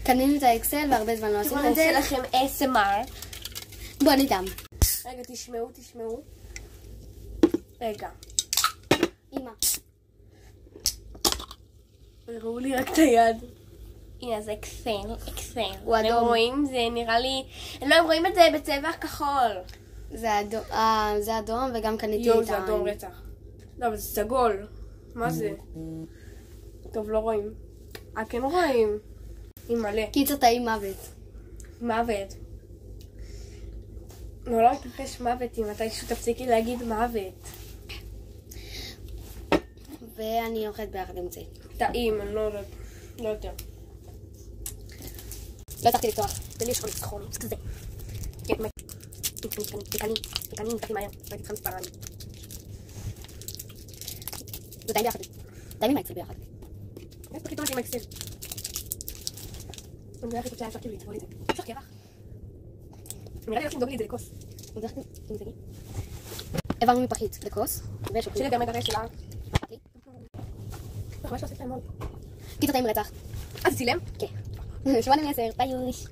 קנינו את האקסל והרבה זמן לא עשינו את זה. נעשה לכם ASMR. בוא נידם. רגע, תשמעו. רגע. אמא. ראו לי רק את היד. הנה, זה אקסל. הוא אדום. הם רואים, זה נראה לי... לא, הם רואים את זה בצבע כחול. זה אדום וגם קניתי את זה אדום רצח. לא, אבל זה סגול. מה זה? טוב, לא רואים. כן רואים. עם מלא. קיצר טעים מוות. מוות. לא מתרחש מוות אם מתישהו תפסיקי להגיד מוות. ואני אוכלת ביחד עם זה. טעים, אני לא יותר. לא הצלחתי לפתוח. תן לי שכון סחון, זה כזה. תקני, נתקתי מהר, הייתי צריכה מספרני. זה טעים ביחד. טעים עם האקסל ביחד. איך פתאום עם האקסל? אני לא הכי תוצאה, אפשר כאילו לטבול את זה. אפשר קרח. נראה לי הולכים לדאוג לי את זה לכוס. העברנו מפחית לכוס. שלי יותר מגרש שלה. ממש לא עושה להם מול. קיצר טעים רצח. זה צילם? כן. 8/10, ביי יוש.